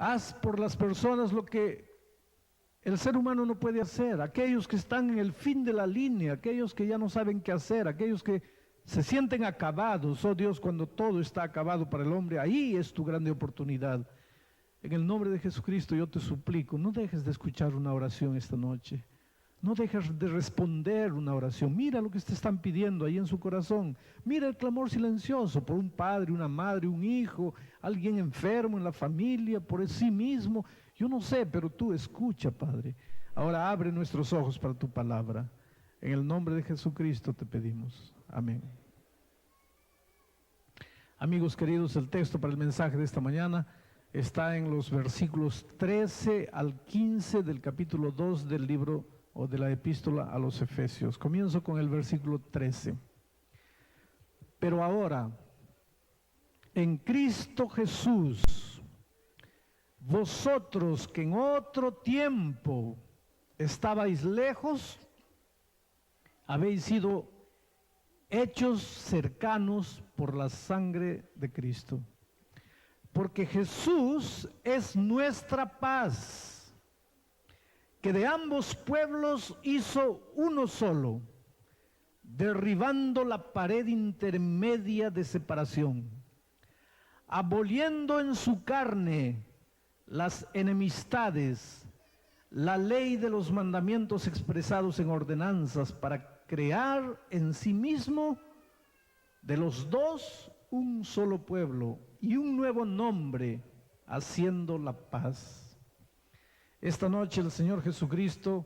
Haz por las personas lo que el ser humano no puede hacer. Aquellos que están en el fin de la línea, aquellos que ya no saben qué hacer, aquellos que se sienten acabados. Oh Dios, cuando todo está acabado para el hombre, ahí es tu grande oportunidad. En el nombre de Jesucristo yo te suplico, no dejes de escuchar una oración esta noche. No dejes de responder una oración. Mira lo que te están pidiendo ahí en su corazón. Mira el clamor silencioso por un padre, una madre, un hijo, alguien enfermo en la familia, por sí mismo. Yo no sé, pero tú escucha, Padre. Ahora abre nuestros ojos para tu palabra. En el nombre de Jesucristo te pedimos. Amén. Amigos queridos, el texto para el mensaje de esta mañana está en los versículos 13 al 15 del capítulo 2 del libro o de la epístola a los Efesios. Comienzo con el versículo 13. Pero ahora, en Cristo Jesús, vosotros que en otro tiempo estabais lejos, habéis sido hechos cercanos por la sangre de Cristo. Porque Jesús es nuestra paz, que de ambos pueblos hizo uno solo, derribando la pared intermedia de separación, aboliendo en su carne las enemistades, la ley de los mandamientos expresados en ordenanzas, para crear en sí mismo de los dos un solo pueblo y un nuevo nombre, haciendo la paz. Esta noche el Señor Jesucristo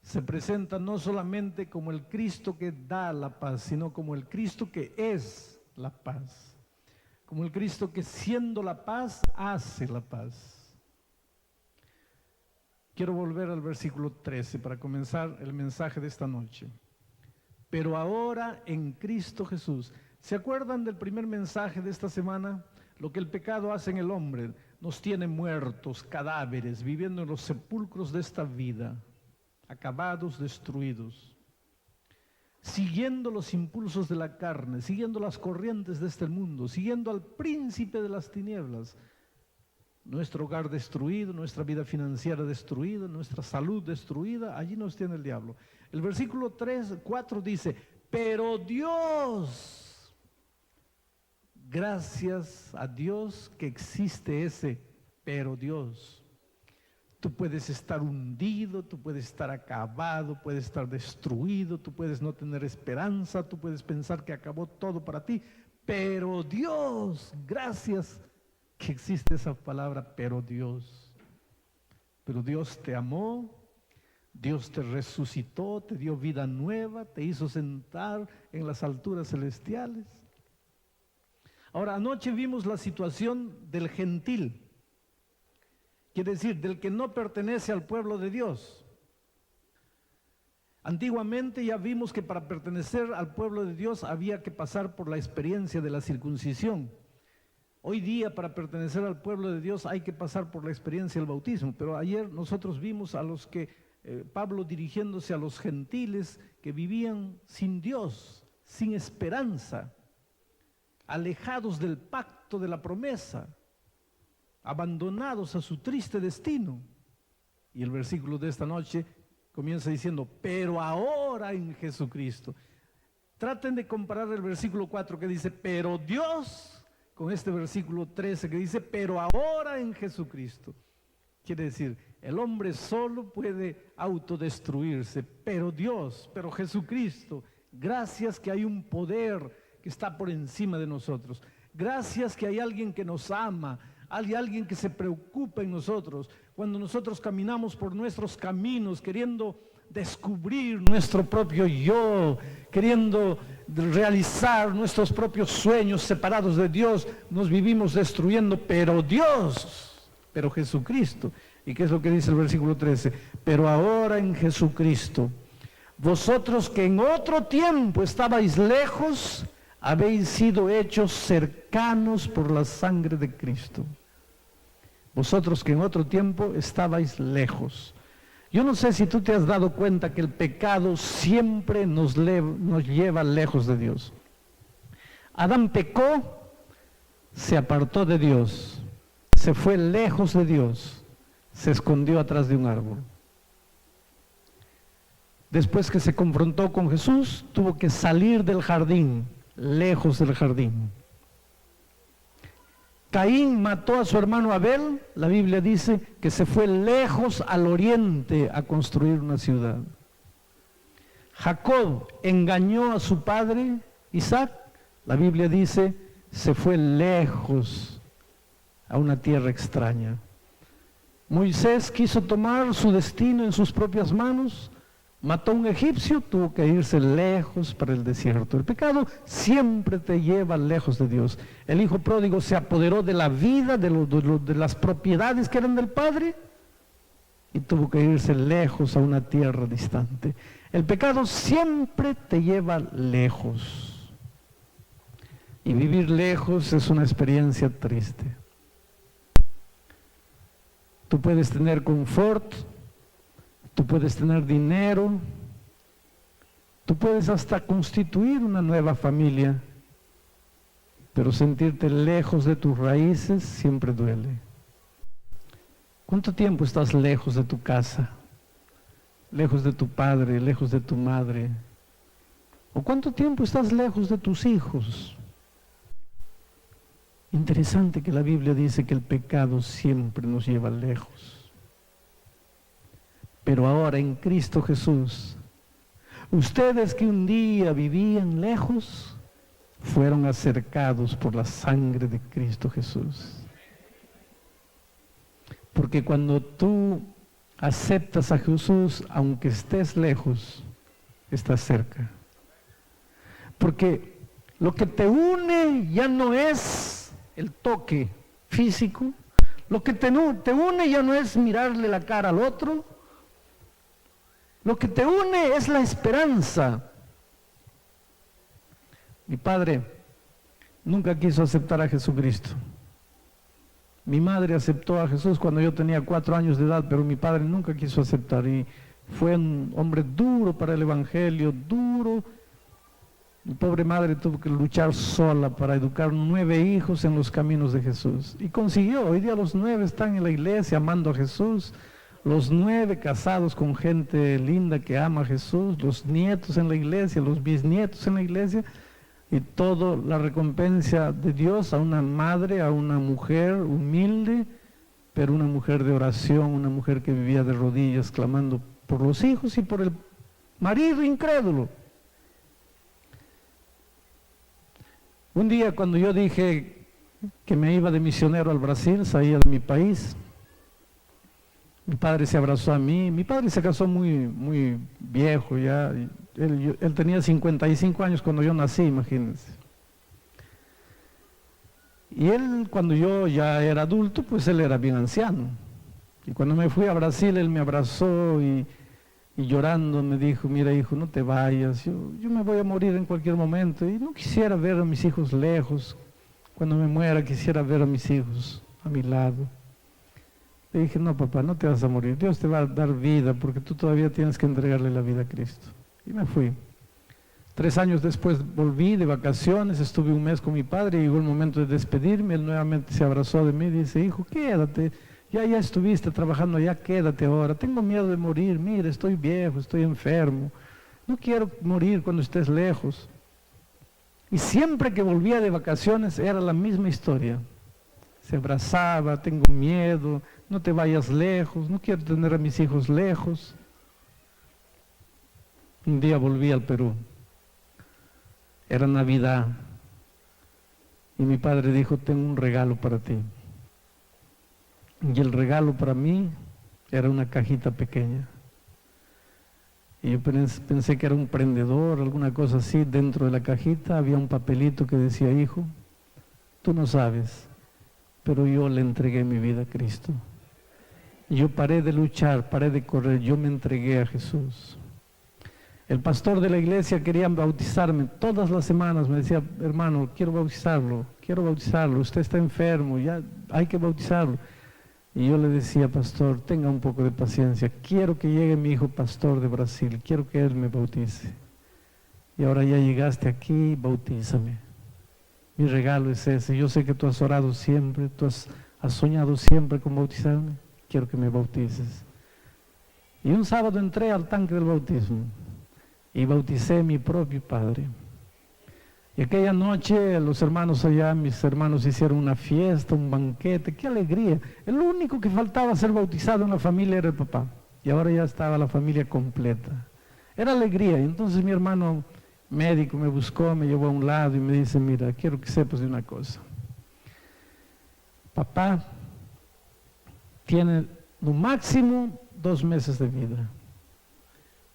se presenta no solamente como el Cristo que da la paz, sino como el Cristo que es la paz. Como el Cristo que siendo la paz, hace la paz. Quiero volver al versículo 13 para comenzar el mensaje de esta noche. Pero ahora en Cristo Jesús. ¿Se acuerdan del primer mensaje de esta semana? Lo que el pecado hace en el hombre. Nos tiene muertos, cadáveres, viviendo en los sepulcros de esta vida, acabados, destruidos, siguiendo los impulsos de la carne, siguiendo las corrientes de este mundo, siguiendo al príncipe de las tinieblas. Nuestro hogar destruido, nuestra vida financiera destruida, nuestra salud destruida, allí nos tiene el diablo. El versículo 4 dice, pero Dios, gracias a Dios que existe ese, pero Dios. Tú puedes estar hundido, tú puedes estar acabado, puedes estar destruido, tú puedes no tener esperanza, tú puedes pensar que acabó todo para ti, pero Dios, gracias que existe esa palabra, pero Dios. Pero Dios te amó, Dios te resucitó, te dio vida nueva, te hizo sentar en las alturas celestiales. Ahora, anoche vimos la situación del gentil, quiere decir, del que no pertenece al pueblo de Dios. Antiguamente ya vimos que para pertenecer al pueblo de Dios había que pasar por la experiencia de la circuncisión. Hoy día para pertenecer al pueblo de Dios hay que pasar por la experiencia del bautismo, pero ayer nosotros vimos a los que, Pablo dirigiéndose a los gentiles que vivían sin Dios, sin esperanza, alejados del pacto de la promesa, abandonados a su triste destino. Y el versículo de esta noche comienza diciendo, pero ahora en Jesucristo. Traten de comparar el versículo 4 que dice, pero Dios, con este versículo 13 que dice, pero ahora en Jesucristo. Quiere decir, el hombre solo puede autodestruirse, pero Dios, pero Jesucristo, gracias que hay un poder que está por encima de nosotros. Gracias que hay alguien que nos ama, hay alguien que se preocupa en nosotros. Cuando nosotros caminamos por nuestros caminos queriendo descubrir nuestro propio yo, queriendo realizar nuestros propios sueños separados de Dios, nos vivimos destruyendo, pero Dios, pero Jesucristo. ¿Y qué es lo que dice el versículo 13? Pero ahora en Jesucristo, vosotros que en otro tiempo estabais lejos, habéis sido hechos cercanos por la sangre de Cristo. Vosotros que en otro tiempo estabais lejos. Yo no sé si tú te has dado cuenta que el pecado siempre nos lleva lejos de Dios. Adán pecó, se apartó de Dios, se fue lejos de Dios, se escondió atrás de un árbol. Después que se confrontó con Jesús, tuvo que salir del jardín, lejos del jardín. Caín mató a su hermano Abel, la Biblia dice que se fue lejos al oriente a construir una ciudad. Jacob engañó a su padre Isaac, la Biblia dice se fue lejos a una tierra extraña. Moisés quiso tomar su destino en sus propias manos, mató a un egipcio, tuvo que irse lejos para el desierto. El pecado siempre te lleva lejos de Dios. El hijo pródigo se apoderó de la vida, de las propiedades que eran del padre, y tuvo que irse lejos a una tierra distante. El pecado siempre te lleva lejos. Y vivir lejos es una experiencia triste. Tú puedes tener confort, tú puedes tener dinero, tú puedes hasta constituir una nueva familia, pero sentirte lejos de tus raíces siempre duele. ¿Cuánto tiempo estás lejos de tu casa? Lejos de tu padre, lejos de tu madre. ¿O cuánto tiempo estás lejos de tus hijos? Interesante que la Biblia dice que el pecado siempre nos lleva lejos. Pero ahora en Cristo Jesús, ustedes que un día vivían lejos, fueron acercados por la sangre de Cristo Jesús. Porque cuando tú aceptas a Jesús, aunque estés lejos, estás cerca. Porque lo que te une ya no es el toque físico, lo que te une ya no es mirarle la cara al otro, lo que te une es la esperanza. Mi padre nunca quiso aceptar a Jesucristo. Mi madre aceptó a Jesús cuando yo tenía 4 años de edad, pero mi padre nunca quiso aceptar y fue un hombre duro para el evangelio, duro. Mi pobre madre tuvo que luchar sola para educar 9 hijos en los caminos de Jesús. Y consiguió. Hoy día los 9 están en la iglesia amando a Jesús. Los 9 casados con gente linda que ama a Jesús. Los nietos en la iglesia, los bisnietos en la iglesia. Y todo la recompensa de Dios a una madre, a una mujer humilde, pero una mujer de oración, una mujer que vivía de rodillas clamando por los hijos y por el marido incrédulo. Un día cuando yo dije que me iba de misionero al Brasil, salía de mi país, mi padre se abrazó a mí. Mi padre se casó muy viejo ya. Él tenía 55 años cuando yo nací, imagínense. Y él, cuando yo ya era adulto, pues él era bien anciano. Y cuando me fui a Brasil, él me abrazó y llorando me dijo: mira, hijo, no te vayas, yo me voy a morir en cualquier momento y no quisiera ver a mis hijos lejos. Cuando me muera quisiera ver a mis hijos a mi lado. Le dije: no, papá, no te vas a morir, Dios te va a dar vida porque tú todavía tienes que entregarle la vida a Cristo. Y me fui. 3 años después volví de vacaciones, estuve un mes con mi padre y llegó el momento de despedirme. Él nuevamente se abrazó de mí y dice: hijo, quédate, ya estuviste trabajando allá, quédate ahora. Tengo miedo de morir, mira, estoy viejo, estoy enfermo, no quiero morir cuando estés lejos. Y siempre que volvía de vacaciones era la misma historia. Se abrazaba: tengo miedo, no te vayas lejos, no quiero tener a mis hijos lejos. Un día volví al Perú, era Navidad, y mi padre dijo: tengo un regalo para ti. Y el regalo para mí era una cajita pequeña. Y yo pensé que era un prendedor, alguna cosa así. Dentro de la cajita había un papelito que decía: hijo, tú no sabes, pero yo le entregué mi vida a Cristo. Yo paré de luchar, paré de correr, yo me entregué a Jesús. El pastor de la iglesia quería bautizarme todas las semanas, me decía: hermano, quiero bautizarlo, usted está enfermo, ya hay que bautizarlo. Y yo le decía: pastor, tenga un poco de paciencia, quiero que llegue mi hijo pastor de Brasil, quiero que él me bautice. Y ahora ya llegaste aquí, bautízame. Mi regalo es ese. Yo sé que tú has orado siempre, tú has ¿has soñado siempre con bautizarme? Quiero que me bautices. Y un sábado entré al tanque del bautismo y bauticé a mi propio padre. Y aquella noche los hermanos allá, mis hermanos hicieron una fiesta, un banquete, qué alegría. El único que faltaba ser bautizado en la familia era el papá. Y ahora ya estaba la familia completa. Era alegría. Y entonces mi hermano médico me buscó, me llevó a un lado y me dice, mira, quiero que sepas de una cosa. Papá tiene lo máximo 2 meses de vida.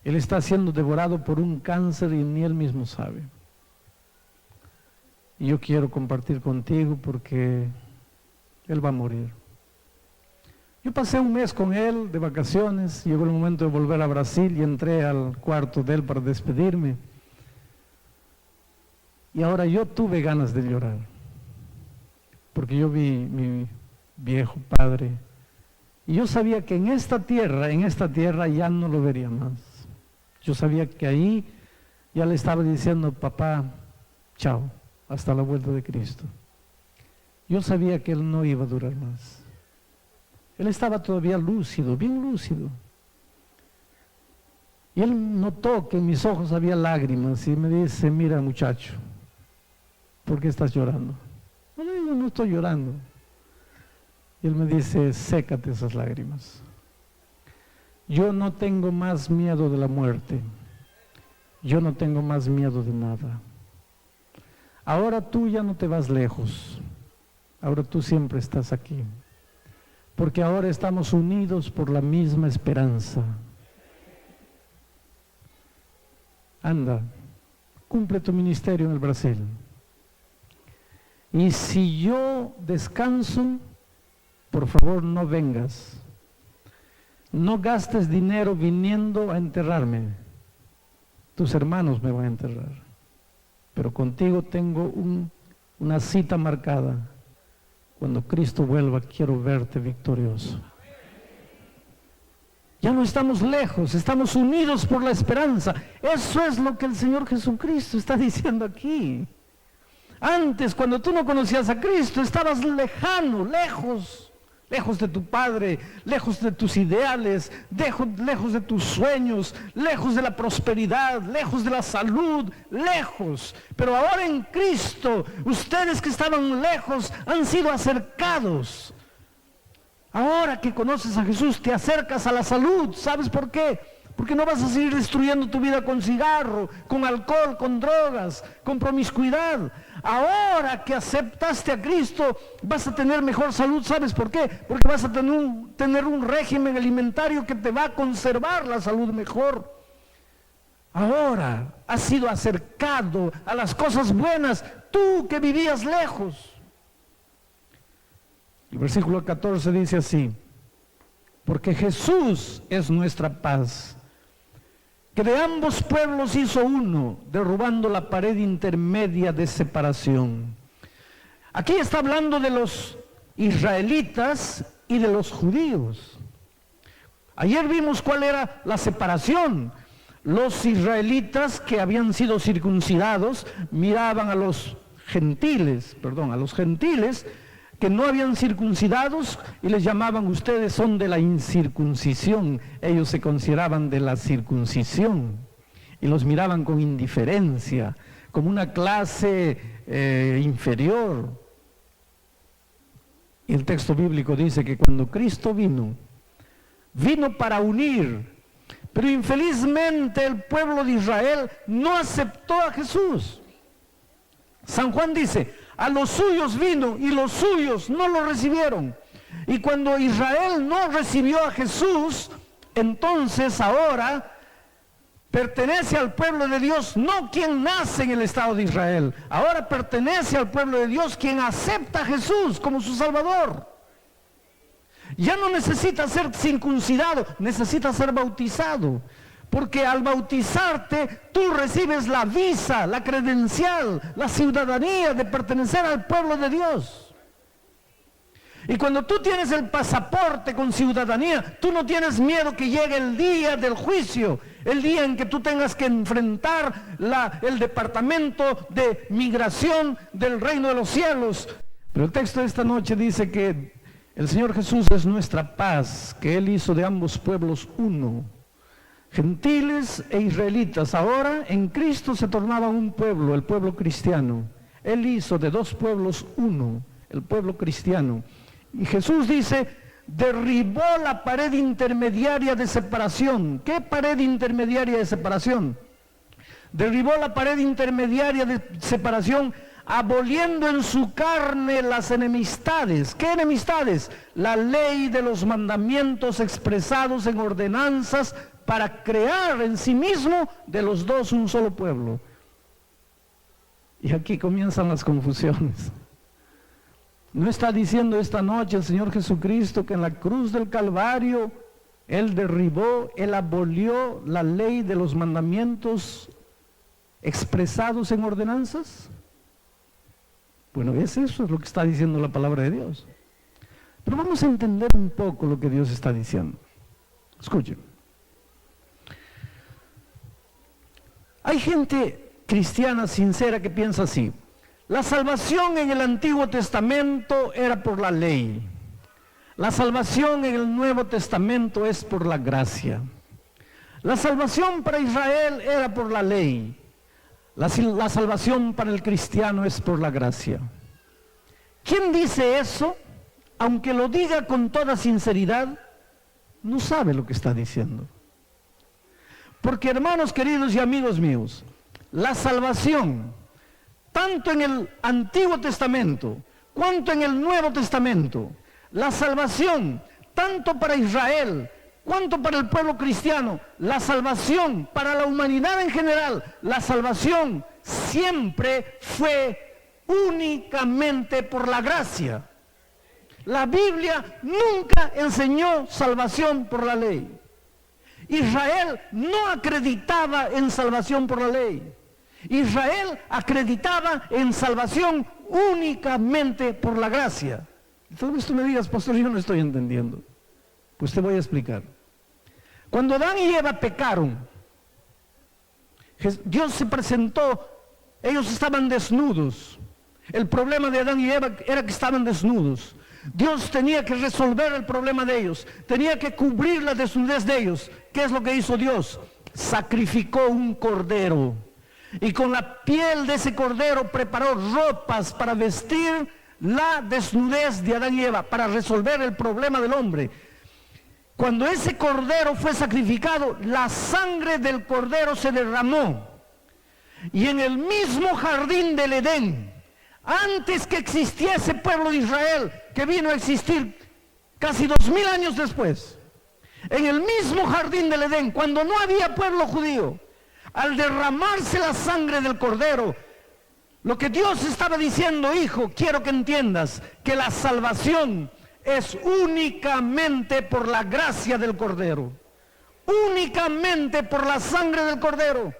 Él está siendo devorado por un cáncer y ni él mismo sabe. Y yo quiero compartir contigo porque él va a morir. Yo pasé un mes con él de vacaciones, llegó el momento de volver a Brasil y entré al cuarto de él para despedirme. Y ahora yo tuve ganas de llorar, porque yo vi mi viejo padre, y yo sabía que en esta tierra ya no lo vería más. Yo sabía que ahí ya le estaba diciendo, papá, chao, hasta la vuelta de Cristo. Yo sabía que él no iba a durar más. Él estaba todavía lúcido, bien lúcido. Y él notó que en mis ojos había lágrimas y me dice, mira muchacho, ¿por qué estás llorando? No le digo, no estoy llorando. Y él me dice, sécate esas lágrimas. Yo no tengo más miedo de la muerte. Yo no tengo más miedo de nada. Ahora tú ya no te vas lejos. Ahora tú siempre estás aquí. Porque ahora estamos unidos por la misma esperanza. Anda, cumple tu ministerio en el Brasil. Y si yo descanso, por favor no vengas. No gastes dinero viniendo a enterrarme. Tus hermanos me van a enterrar. Pero contigo tengo una cita marcada. Cuando Cristo vuelva, quiero verte victorioso. Ya no estamos lejos, estamos unidos por la esperanza. Eso es lo que el Señor Jesucristo está diciendo aquí. Antes, cuando tú no conocías a Cristo, estabas lejano, lejos de tu Padre, lejos de tus ideales, lejos de tus sueños, lejos de la prosperidad, lejos de la salud, lejos. Pero ahora en Cristo, ustedes que estaban lejos han sido acercados. Ahora que conoces a Jesús, te acercas a la salud. ¿Sabes por qué? Porque no vas a seguir destruyendo tu vida con cigarro, con alcohol, con drogas, con promiscuidad. Ahora que aceptaste a Cristo, vas a tener mejor salud. ¿Sabes por qué? Porque vas a tener un régimen alimentario que te va a conservar la salud mejor. Ahora has sido acercado a las cosas buenas, tú que vivías lejos. El versículo 14 dice así: porque Jesús es nuestra paz, que de ambos pueblos hizo uno, derrubando la pared intermedia de separación. Aquí está hablando de los israelitas y de los judíos. Ayer vimos cuál era la separación. Los israelitas que habían sido circuncidados miraban a los gentiles que no habían circuncidados y les llamaban, ustedes son de la incircuncisión. Ellos se consideraban de la circuncisión y los miraban con indiferencia, como una clase inferior. Y el texto bíblico dice que cuando Cristo vino para unir, pero infelizmente el pueblo de Israel no aceptó a Jesús. San Juan dice, a los suyos vino y los suyos no lo recibieron. Y cuando Israel no recibió a Jesús, entonces ahora pertenece al pueblo de Dios, no quien nace en el Estado de Israel. Ahora pertenece al pueblo de Dios quien acepta a Jesús como su Salvador. Ya no necesita ser circuncidado, necesita ser bautizado. Porque al bautizarte, tú recibes la visa, la credencial, la ciudadanía de pertenecer al pueblo de Dios. Y cuando tú tienes el pasaporte con ciudadanía, tú no tienes miedo que llegue el día del juicio, el día en que tú tengas que enfrentar el departamento de migración del reino de los cielos. Pero el texto de esta noche dice que El Señor Jesús es nuestra paz, que Él hizo de ambos pueblos uno. Gentiles e israelitas, ahora en Cristo se tornaban un pueblo, el pueblo cristiano. Él hizo de dos pueblos uno, el pueblo cristiano. Y Jesús dice, derribó la pared intermediaria de separación. ¿Qué pared intermediaria de separación? Derribó la pared intermediaria de separación, aboliendo en su carne las enemistades. ¿Qué enemistades? La ley de los mandamientos expresados en ordenanzas para crear en sí mismo de los dos un solo pueblo. Y aquí comienzan las confusiones. ¿No está diciendo esta noche el Señor Jesucristo que en la cruz del Calvario Él derribó, Él abolió la ley de los mandamientos expresados en ordenanzas? Bueno, eso es lo que está diciendo la palabra de Dios. Pero vamos a entender un poco lo que Dios está diciendo. Escuchen. Hay gente cristiana sincera que piensa así. La salvación en el Antiguo Testamento era por la ley. La salvación en el Nuevo Testamento es por la gracia. La salvación para Israel era por la ley. La salvación para el cristiano es por la gracia. ¿Quién dice eso? Aunque lo diga con toda sinceridad, no sabe lo que está diciendo. Porque, hermanos queridos y amigos míos, la salvación, tanto en el Antiguo Testamento, cuanto en el Nuevo Testamento, la salvación, tanto para Israel, cuanto para el pueblo cristiano, la salvación para la humanidad en general, la salvación siempre fue únicamente por la gracia. La Biblia nunca enseñó salvación por la ley. Israel no acreditaba en salvación por la ley. Israel acreditaba en salvación únicamente por la gracia. Tal vez tú me digas, pastor, yo no estoy entendiendo. Pues te voy a explicar. Cuando Adán y Eva pecaron, Dios se presentó, ellos estaban desnudos. El problema de Adán y Eva era que estaban desnudos. Dios tenía que resolver el problema de ellos, tenía que cubrir la desnudez de ellos. ¿Qué es lo que hizo Dios? Sacrificó un cordero y con la piel de ese cordero preparó ropas para vestir la desnudez de Adán y Eva, para resolver el problema del hombre. Cuando ese cordero fue sacrificado, la sangre del cordero se derramó y en el mismo jardín del Edén, antes que existiese pueblo de Israel, que vino a existir casi 2000 años después, en el mismo jardín del Edén, cuando no había pueblo judío, al derramarse la sangre del cordero, lo que Dios estaba diciendo, hijo, quiero que entiendas que la salvación es únicamente por la gracia del cordero, únicamente por la sangre del cordero.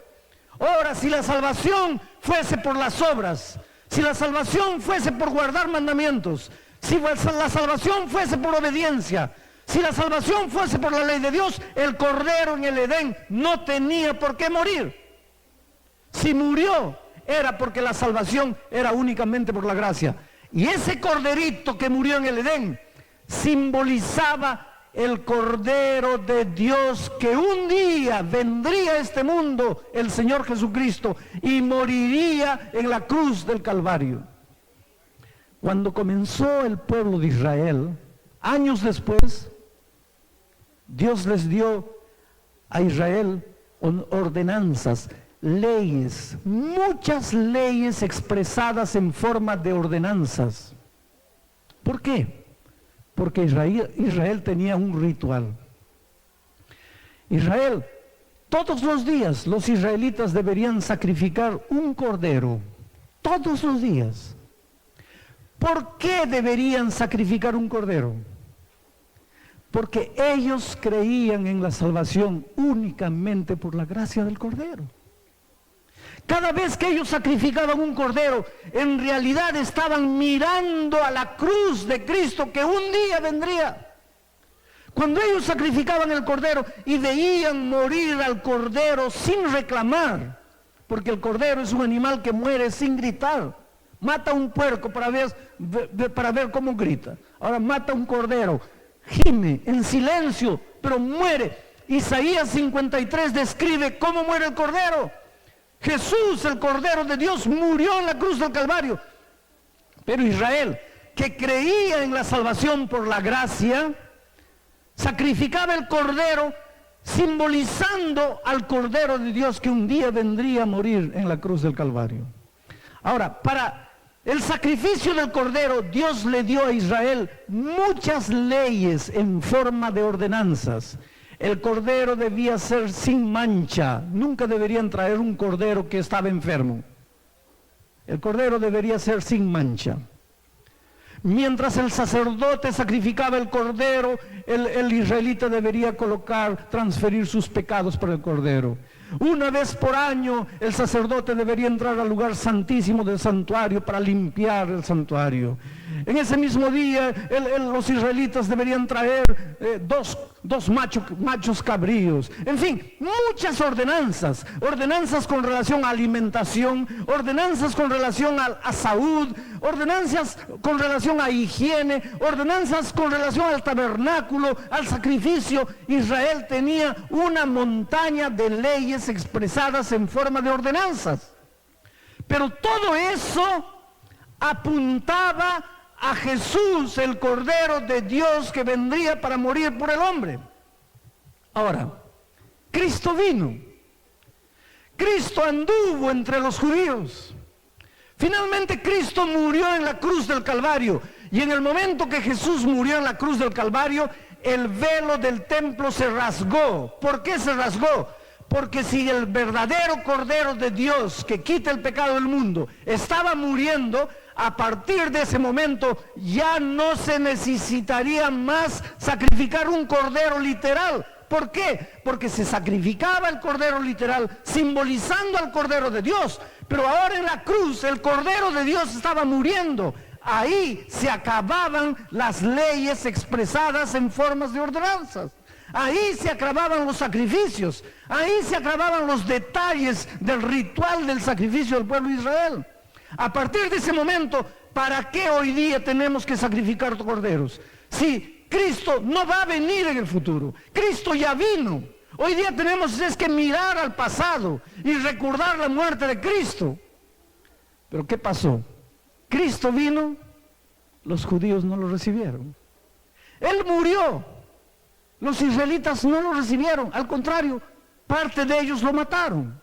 Ahora, si la salvación fuese por las obras, si la salvación fuese por guardar mandamientos, si la salvación fuese por obediencia, si la salvación fuese por la ley de Dios, el cordero en el Edén no tenía por qué morir. Si murió, era porque la salvación era únicamente por la gracia. Y ese corderito que murió en el Edén simbolizaba el Cordero de Dios que un día vendría a este mundo, el Señor Jesucristo, y moriría en la cruz del Calvario. Cuando comenzó el pueblo de Israel, años después, Dios les dio a Israel ordenanzas, leyes, muchas leyes expresadas en forma de ordenanzas. ¿Por qué? Porque Israel tenía un ritual. Israel, todos los días los israelitas deberían sacrificar un cordero, todos los días. ¿Por qué deberían sacrificar un cordero? Porque ellos creían en la salvación únicamente por la gracia del cordero. Cada vez que ellos sacrificaban un cordero, en realidad estaban mirando a la cruz de Cristo que un día vendría. Cuando ellos sacrificaban el cordero y veían morir al cordero sin reclamar, porque el cordero es un animal que muere sin gritar, mata un puerco para ver cómo grita. Ahora mata un cordero, gime en silencio, pero muere. Isaías 53 describe cómo muere el cordero. Jesús, el Cordero de Dios, murió en la cruz del Calvario. Pero Israel, que creía en la salvación por la gracia, sacrificaba el cordero, simbolizando al Cordero de Dios que un día vendría a morir en la cruz del Calvario. Ahora, para el sacrificio del cordero, Dios le dio a Israel muchas leyes en forma de ordenanzas. El cordero debía ser sin mancha. Nunca deberían traer un cordero que estaba enfermo. El cordero debería ser sin mancha. Mientras el sacerdote sacrificaba el cordero, el israelita debería transferir sus pecados por el cordero. Una vez por año el sacerdote debería entrar al lugar santísimo del santuario para limpiar el santuario. En ese mismo día los israelitas deberían traer dos machos cabríos. En fin, muchas ordenanzas. Ordenanzas con relación a alimentación, ordenanzas con relación a salud, ordenanzas con relación a higiene, ordenanzas con relación al tabernáculo, al sacrificio. Israel tenía una montaña de leyes expresadas en forma de ordenanzas. Pero todo eso apuntaba a Jesús, el Cordero de Dios que vendría para morir por el hombre. Ahora, Cristo vino. Cristo anduvo entre los judíos. Finalmente Cristo murió en la cruz del Calvario. Y en el momento que Jesús murió en la cruz del Calvario, el velo del templo se rasgó. ¿Por qué se rasgó? Porque si el verdadero Cordero de Dios que quita el pecado del mundo estaba muriendo, a partir de ese momento ya no se necesitaría más sacrificar un cordero literal. ¿Por qué? Porque se sacrificaba el cordero literal simbolizando al Cordero de Dios, pero ahora en la cruz el Cordero de Dios estaba muriendo. Ahí se acababan las leyes expresadas en formas de ordenanzas. Ahí se acababan los sacrificios, ahí se acababan los detalles del ritual del sacrificio del pueblo de Israel. A partir de ese momento, ¿para qué hoy día tenemos que sacrificar corderos? Si Cristo no va a venir en el futuro, Cristo ya vino. Hoy día tenemos que mirar al pasado y recordar la muerte de Cristo. Pero ¿qué pasó? Cristo vino, los judíos no lo recibieron. Él murió, los israelitas no lo recibieron, al contrario, parte de ellos lo mataron.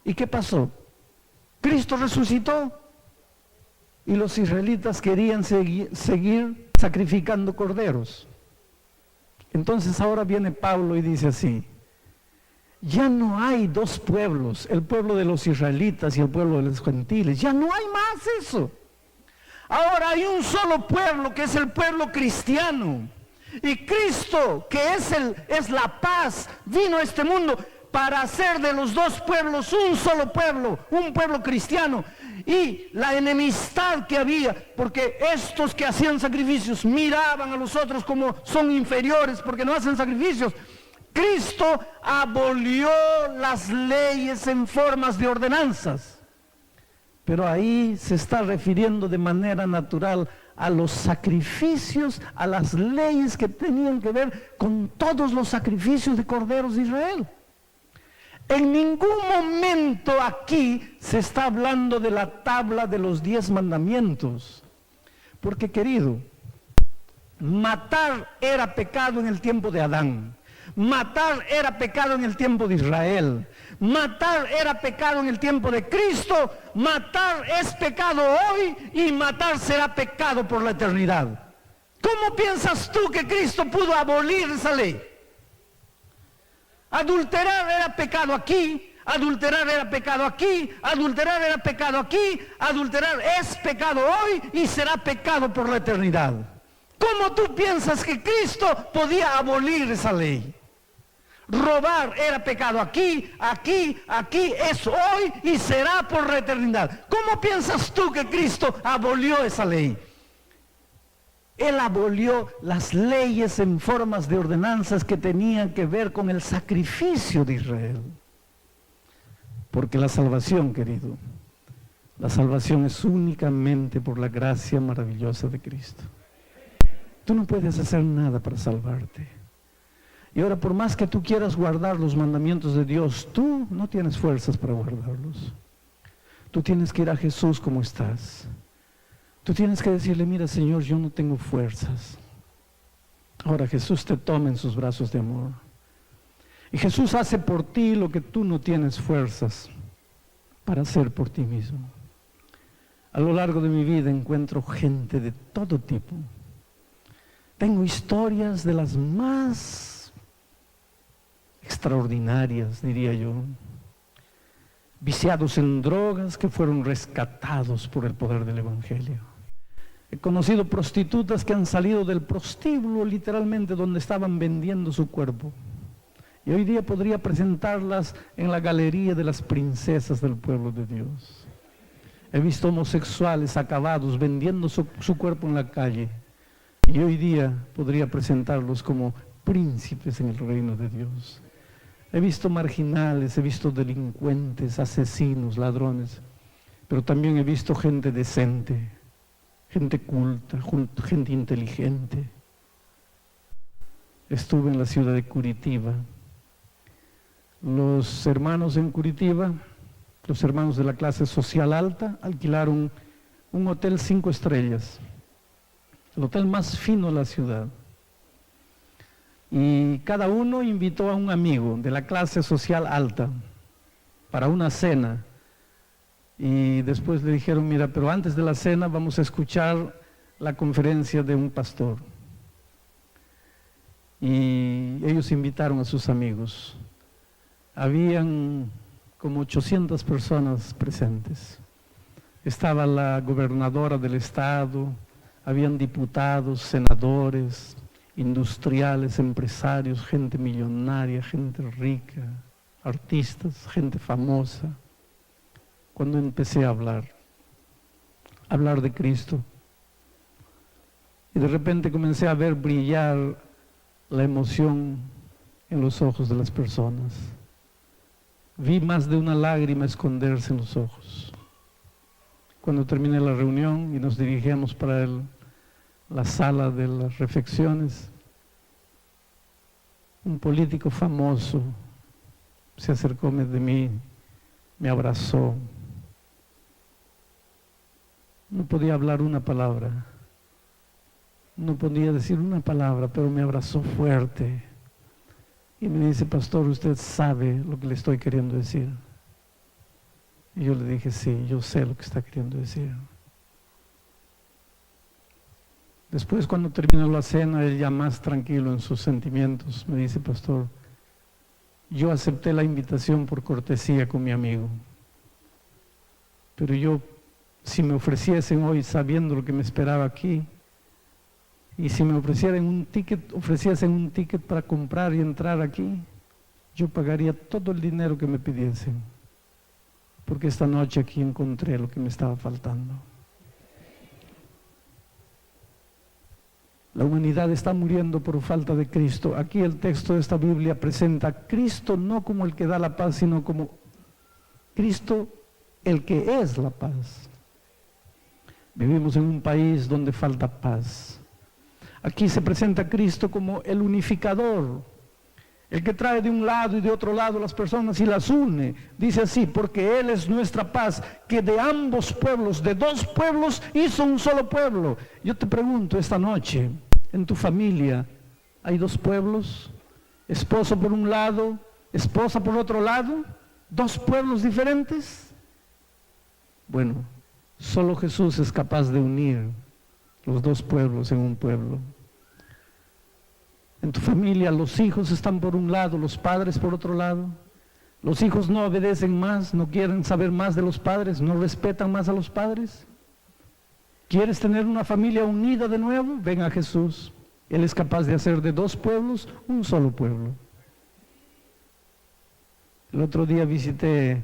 ¿Y qué pasó? Cristo resucitó y los israelitas querían seguir sacrificando corderos. Entonces ahora viene Pablo y dice así: ya no hay dos pueblos, el pueblo de los israelitas y el pueblo de los gentiles. Ya no hay más eso. Ahora hay un solo pueblo, que es el pueblo cristiano. Y Cristo, que es la paz, vino a este mundo para hacer de los dos pueblos un solo pueblo, un pueblo cristiano. Y la enemistad que había, porque estos que hacían sacrificios miraban a los otros como son inferiores porque no hacen sacrificios. Cristo abolió las leyes en formas de ordenanzas. Pero ahí se está refiriendo de manera natural a los sacrificios, a las leyes que tenían que ver con todos los sacrificios de corderos de Israel. En ningún momento aquí se está hablando de la tabla de los 10 mandamientos. Porque, querido, matar era pecado en el tiempo de Adán. Matar era pecado en el tiempo de Israel. Matar era pecado en el tiempo de Cristo. Matar es pecado hoy y matar será pecado por la eternidad. ¿Cómo piensas tú que Cristo pudo abolir esa ley? Adulterar era pecado aquí, adulterar era pecado aquí, adulterar era pecado aquí, adulterar es pecado hoy y será pecado por la eternidad. ¿Cómo tú piensas que Cristo podía abolir esa ley? Robar era pecado aquí, aquí, aquí, es hoy y será por la eternidad. ¿Cómo piensas tú que Cristo abolió esa ley? Él abolió las leyes en formas de ordenanzas que tenían que ver con el sacrificio de Israel. Porque la salvación, querido, La salvación es únicamente por la gracia maravillosa de Cristo. Tú no puedes hacer nada para salvarte. Y ahora, por más que tú quieras guardar los mandamientos de Dios, tú no tienes fuerzas para guardarlos. Tú tienes que ir a Jesús como estás. Tú tienes que decirle, mira, Señor, yo no tengo fuerzas. Ahora Jesús te toma en sus brazos de amor. Y Jesús hace por ti lo que tú no tienes fuerzas para hacer por ti mismo. A lo largo de mi vida encuentro gente de todo tipo. Tengo historias de las más extraordinarias, diría yo. Viciados en drogas que fueron rescatados por el poder del Evangelio. He conocido prostitutas que han salido del prostíbulo, literalmente, donde estaban vendiendo su cuerpo. Y hoy día podría presentarlas en la galería de las princesas del pueblo de Dios. He visto homosexuales acabados vendiendo su cuerpo en la calle. Y hoy día podría presentarlos como príncipes en el reino de Dios. He visto marginales, he visto delincuentes, asesinos, ladrones. Pero también he visto gente decente, gente culta, gente inteligente. Estuve en la ciudad de Curitiba. Los hermanos en Curitiba, los hermanos de la clase social alta, alquilaron un hotel 5 estrellas, el hotel más fino de la ciudad. Y cada uno invitó a un amigo de la clase social alta para una cena. Y después le dijeron, mira, pero antes de la cena vamos a escuchar la conferencia de un pastor. Y ellos invitaron a sus amigos. Habían como 800 personas presentes. Estaba la gobernadora del estado, habían diputados, senadores, industriales, empresarios, gente millonaria, gente rica, artistas, gente famosa. Cuando empecé a hablar de Cristo, y de repente comencé a ver brillar la emoción en los ojos de las personas. Vi más de una lágrima esconderse en los ojos. Cuando terminé la reunión y nos dirigíamos para la sala de las reflexiones, un político famoso se acercó de mí, me abrazó. No podía hablar una palabra, no podía decir una palabra, pero me abrazó fuerte y me dice, pastor, usted sabe lo que le estoy queriendo decir. Y yo le dije, sí, yo sé lo que está queriendo decir. Después, cuando terminó la cena, él ya más tranquilo en sus sentimientos, me dice, pastor, yo acepté la invitación por cortesía con mi amigo, pero yo, si me ofreciesen hoy, sabiendo lo que me esperaba aquí, y si me ofreciesen un ticket para comprar y entrar aquí, yo pagaría todo el dinero que me pidiesen, porque esta noche aquí encontré lo que me estaba faltando. La humanidad está muriendo por falta de Cristo. Aquí el texto de esta Biblia presenta a Cristo no como el que da la paz, sino como Cristo el que es la paz. Vivimos en un país donde falta paz. Aquí se presenta a Cristo como el unificador, el que trae de un lado y de otro lado las personas y las une. Dice así, porque Él es nuestra paz, que de ambos pueblos, de dos pueblos, hizo un solo pueblo. Yo te pregunto esta noche, en tu familia, ¿hay dos pueblos? Esposo por un lado, esposa por otro lado, dos pueblos diferentes. Bueno, solo Jesús es capaz de unir los dos pueblos en un pueblo. En tu familia los hijos están por un lado, los padres por otro lado. Los hijos no obedecen más, no quieren saber más de los padres, no respetan más a los padres. ¿Quieres tener una familia unida de nuevo? Ven a Jesús. Él es capaz de hacer de dos pueblos un solo pueblo. El otro día visité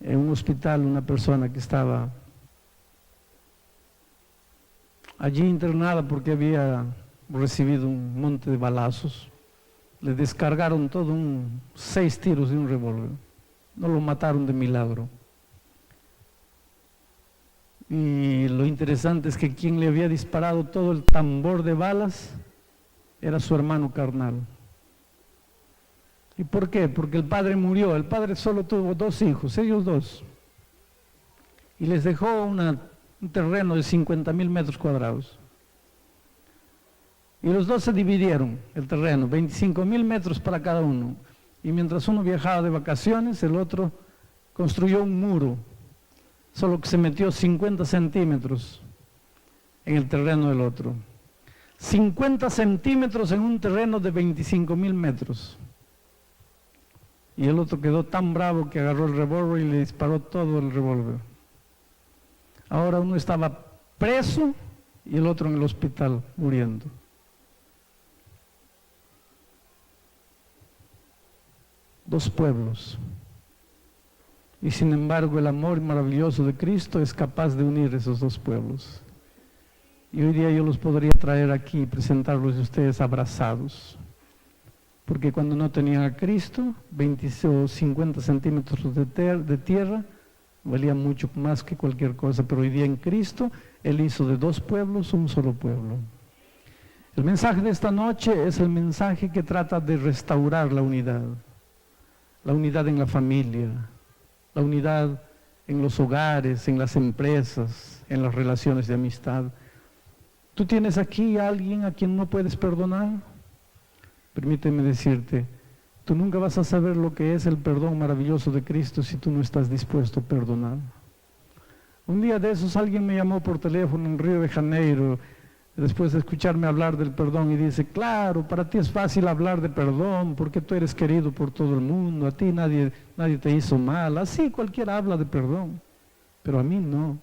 en un hospital una persona que estaba allí internada porque había recibido un monte de balazos. Le descargaron 6 tiros de un revólver. No lo mataron de milagro. Y lo interesante es que quien le había disparado todo el tambor de balas era su hermano carnal. ¿Y por qué? Porque el padre murió. El padre solo tuvo 2 hijos, ellos 2. Y les dejó un terreno de 50,000 metros cuadrados. Y los 2 se dividieron el terreno, 25,000 metros para cada uno. Y mientras uno viajaba de vacaciones, el otro construyó un muro, solo que se metió 50 centímetros en el terreno del otro. 50 centímetros en un terreno de 25,000 metros. Y el otro quedó tan bravo que agarró el revólver y le disparó todo el revólver. Ahora uno estaba preso y el otro en el hospital muriendo. Dos pueblos. Y sin embargo el amor maravilloso de Cristo es capaz de unir esos 2 pueblos. Y hoy día yo los podría traer aquí y presentarlos a ustedes abrazados. Porque cuando no tenían a Cristo, 20 o 50 centímetros de tierra valía mucho más que cualquier cosa. Pero hoy día en Cristo, Él hizo de 2 pueblos un solo pueblo. El mensaje de esta noche es el mensaje que trata de restaurar la unidad. La unidad en la familia, la unidad en los hogares, en las empresas, en las relaciones de amistad. ¿Tú tienes aquí a alguien a quien no puedes perdonar? Permíteme decirte, tú nunca vas a saber lo que es el perdón maravilloso de Cristo si tú no estás dispuesto a perdonar. Un día de esos alguien me llamó por teléfono en Río de Janeiro, después de escucharme hablar del perdón, y dice, claro, para ti es fácil hablar de perdón, porque tú eres querido por todo el mundo, a ti nadie te hizo mal, así cualquiera habla de perdón, pero a mí no.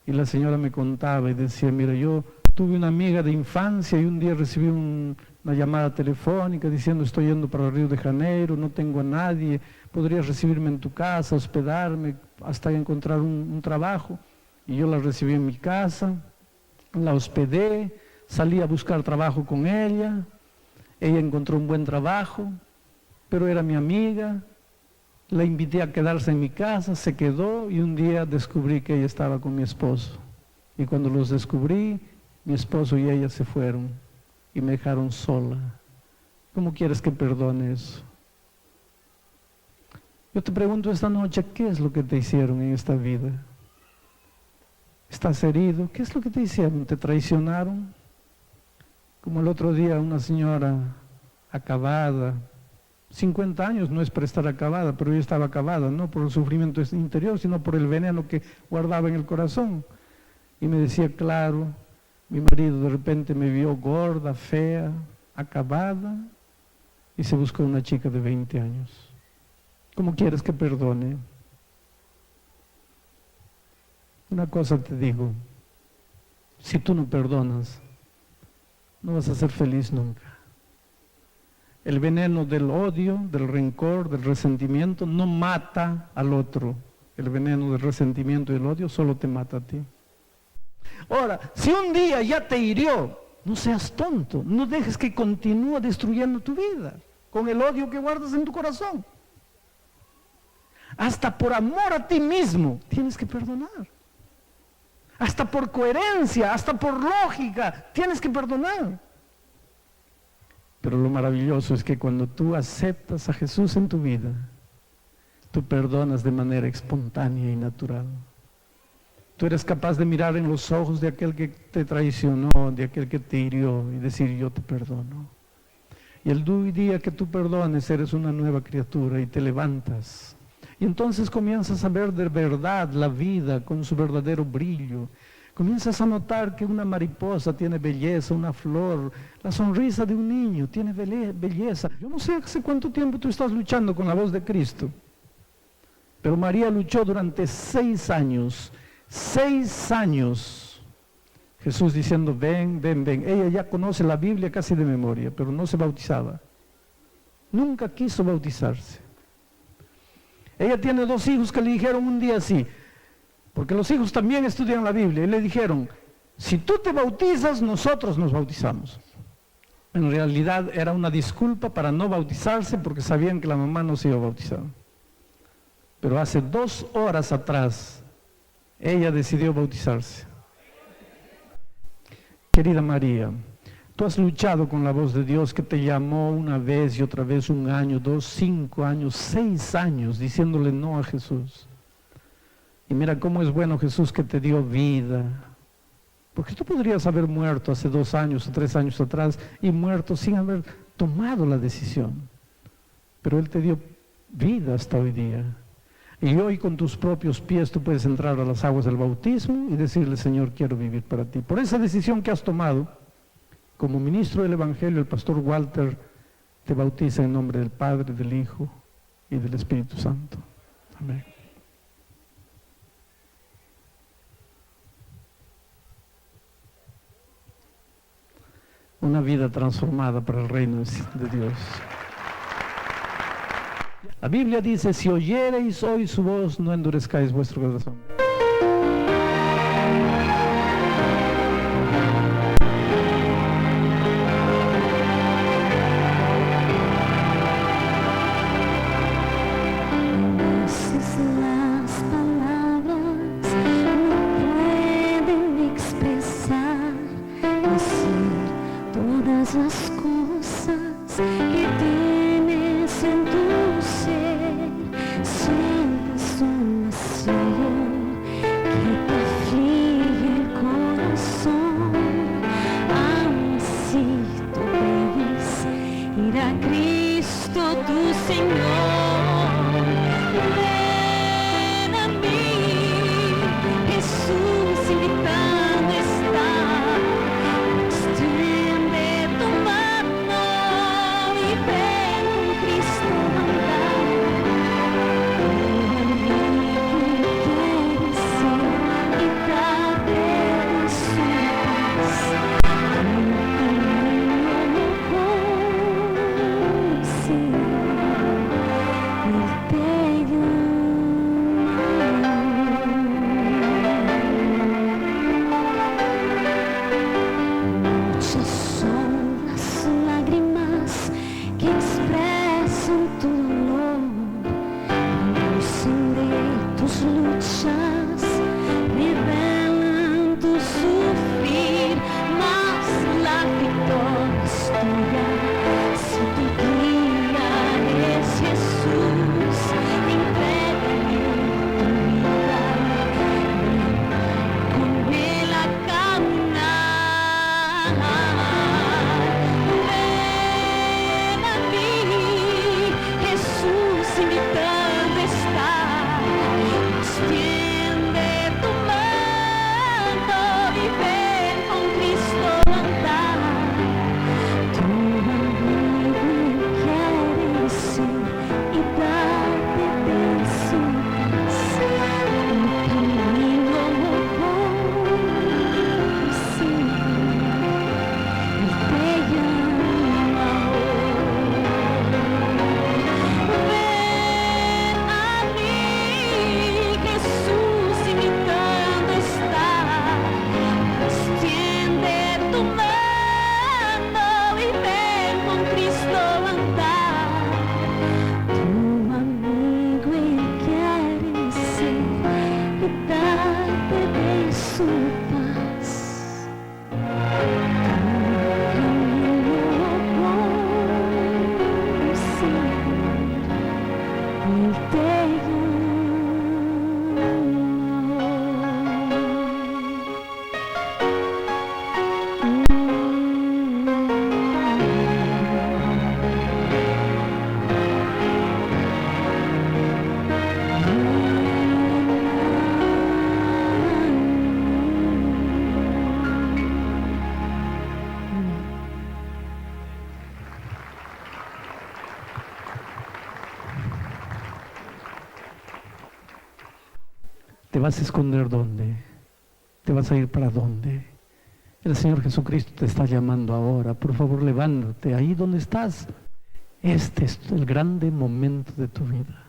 Y la señora me contaba y decía, mira, yo tuve una amiga de infancia y un día recibí una llamada telefónica diciendo, estoy yendo para Río de Janeiro, no tengo a nadie, podrías recibirme en tu casa, hospedarme, hasta encontrar un trabajo. Y yo la recibí en mi casa, la hospedé, salí a buscar trabajo con ella encontró un buen trabajo, pero era mi amiga, la invité a quedarse en mi casa, se quedó y un día descubrí que ella estaba con mi esposo. Y cuando los descubrí, mi esposo y ella se fueron y me dejaron sola. ¿Cómo quieres que perdone eso? Yo te pregunto esta noche, ¿qué es lo que te hicieron en esta vida? ¿Estás herido? ¿Qué es lo que te hicieron? ¿Te traicionaron? Como el otro día una señora acabada, 50 años no es para estar acabada, pero ella estaba acabada, no por el sufrimiento interior, sino por el veneno que guardaba en el corazón. Y me decía, claro, mi marido de repente me vio gorda, fea, acabada, y se buscó una chica de 20 años. ¿Cómo quieres que perdone? Una cosa te digo, si tú no perdonas, no vas a ser feliz nunca. El veneno del odio, del rencor, del resentimiento no mata al otro. El veneno del resentimiento y del odio solo te mata a ti. Ahora, si un día ya te hirió, no seas tonto, no dejes que continúe destruyendo tu vida con el odio que guardas en tu corazón. Hasta por amor a ti mismo tienes que perdonar. Hasta por coherencia, hasta por lógica, tienes que perdonar. Pero lo maravilloso es que cuando tú aceptas a Jesús en tu vida, tú perdonas de manera espontánea y natural. Tú eres capaz de mirar en los ojos de aquel que te traicionó, de aquel que te hirió y decir, yo te perdono. Y el día que tú perdones, eres una nueva criatura y te levantas. Y entonces comienzas a ver de verdad la vida con su verdadero brillo. Comienzas a notar que una mariposa tiene belleza, una flor, la sonrisa de un niño tiene belleza. Yo no sé hace cuánto tiempo tú estás luchando con la voz de Cristo, pero María luchó durante 6 años. 6 años. Jesús diciendo, ven, ven, ven. Ella ya conoce la Biblia casi de memoria, pero no se bautizaba. Nunca quiso bautizarse. Ella tiene 2 hijos que le dijeron un día así, porque los hijos también estudian la Biblia, y le dijeron, si tú te bautizas, nosotros nos bautizamos. En realidad era una disculpa para no bautizarse, porque sabían que la mamá no se iba a bautizar. Pero hace 2 horas atrás, Ella decidió bautizarse. Querida María, tú has luchado con la voz de Dios que te llamó una vez y otra vez, 1 año, 2, 5 años, 6 años, diciéndole no a Jesús. Y mira cómo es bueno Jesús que te dio vida. Porque tú podrías haber muerto hace 2 años o 3 años atrás y muerto sin haber tomado la decisión. Pero Él te dio vida hasta hoy día. Y hoy con tus propios pies tú puedes entrar a las aguas del bautismo y decirle, Señor, quiero vivir para ti. Por esa decisión que has tomado, como ministro del Evangelio, el pastor Walter te bautiza en nombre del Padre, del Hijo y del Espíritu Santo. Amén. Una vida transformada para el reino de Dios. La Biblia dice, si oyereis hoy su voz, no endurezcáis vuestro corazón. Las palabras no pueden expresar todas las cosas que tienes en tu ser. Sientes un vacío que te aflige el corazón. Aún así tú debes ir a Cristo tu Señor. Ven a mí, Jesús invitando está. Extiende tu mano y ven con Cristo andar. Quieres ir y darte su paz. Muchas son las lágrimas que expresan tu dolor. Lucen de tus luchas, revelan tu sufrir, mas la victoria es tuya. Si tu guía es Jesús, entrégale tu vida, ven con Él a caminar. Ven a mí, Jesús invitando está. Extiende tu mano y ven con Cristo andar. Tu amigo quiere ser y darte de su paz. Un camino por seguir. Él te llama hoy. Ven a mí, Jesús invitando está. Extiende tu mano y ven con Cristo andar. Tu amigo Él quiere ser y darte de su paz. ¿Te vas a esconder dónde? ¿Te vas a ir para dónde? El Señor Jesucristo te está llamando ahora. Por favor, levántate ahí donde estás. Este es el grande momento de tu vida.